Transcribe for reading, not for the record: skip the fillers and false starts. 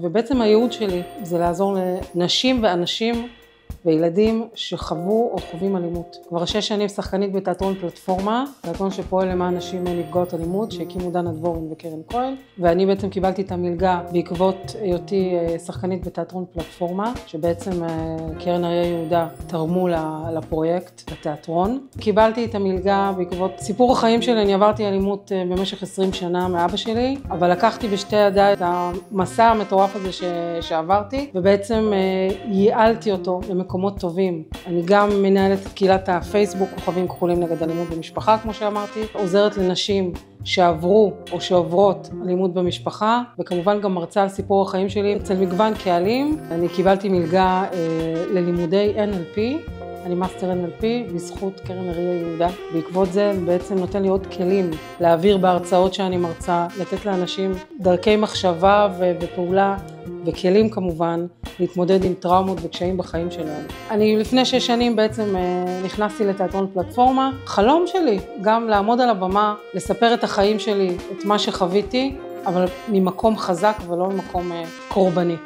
ובעצם הייעוד שלי זה לעזור לנשים ואנשים וילדים שחוו או חווים אלימות. כבר 6 שנים שחקנית בתיאטרון פלטפורמה, תיאטרון שפועל למען נשים נפגעות אלימות, שהקימו דנה דבורין וקרן כהן, ואני בעצם קיבלתי את המלגה בעקבות היותי שחקנית בתיאטרון פלטפורמה, שבעצם קרן אריה יהודה תרמו לפרויקט בתיאטרון. קיבלתי את המלגה בעקבות סיפור החיים שלי, אני עברתי אלימות במשך 20 שנה מאבא שלי, אבל לקחתי בשתי ידיי את המסע המטורף הזה שעברתי, ובעצם ייעלתי אותו למקומות טובים. אני גם מנהלת את קהילת הפייסבוק, כוכבים כחולים נגד אלימות במשפחה, כמו שאמרתי, עוזרת לנשים שעברו או שעוברות אלימות במשפחה, וכמובן גם מרצה על סיפור החיים שלי אצל מגוון קהלים. אני קיבלתי מלגה ללימודי NLP, אני מאסטר NLP בזכות קרן אריה יהודה. בעקבות זה בעצם נותן לי עוד כלים להעביר בהרצאות שאני מרצה, לתת לאנשים דרכי מחשבה ופעולה וכלים כמובן להתמודד עם טראומות וקשיים בחיים שלהם. אני לפני 6 שנים בעצם נכנסתי לתיאטרון פלטפורמה. חלום שלי גם לעמוד על הבמה, לספר את החיים שלי, את מה שחוויתי, אבל ממקום חזק ולא ממקום קורבני.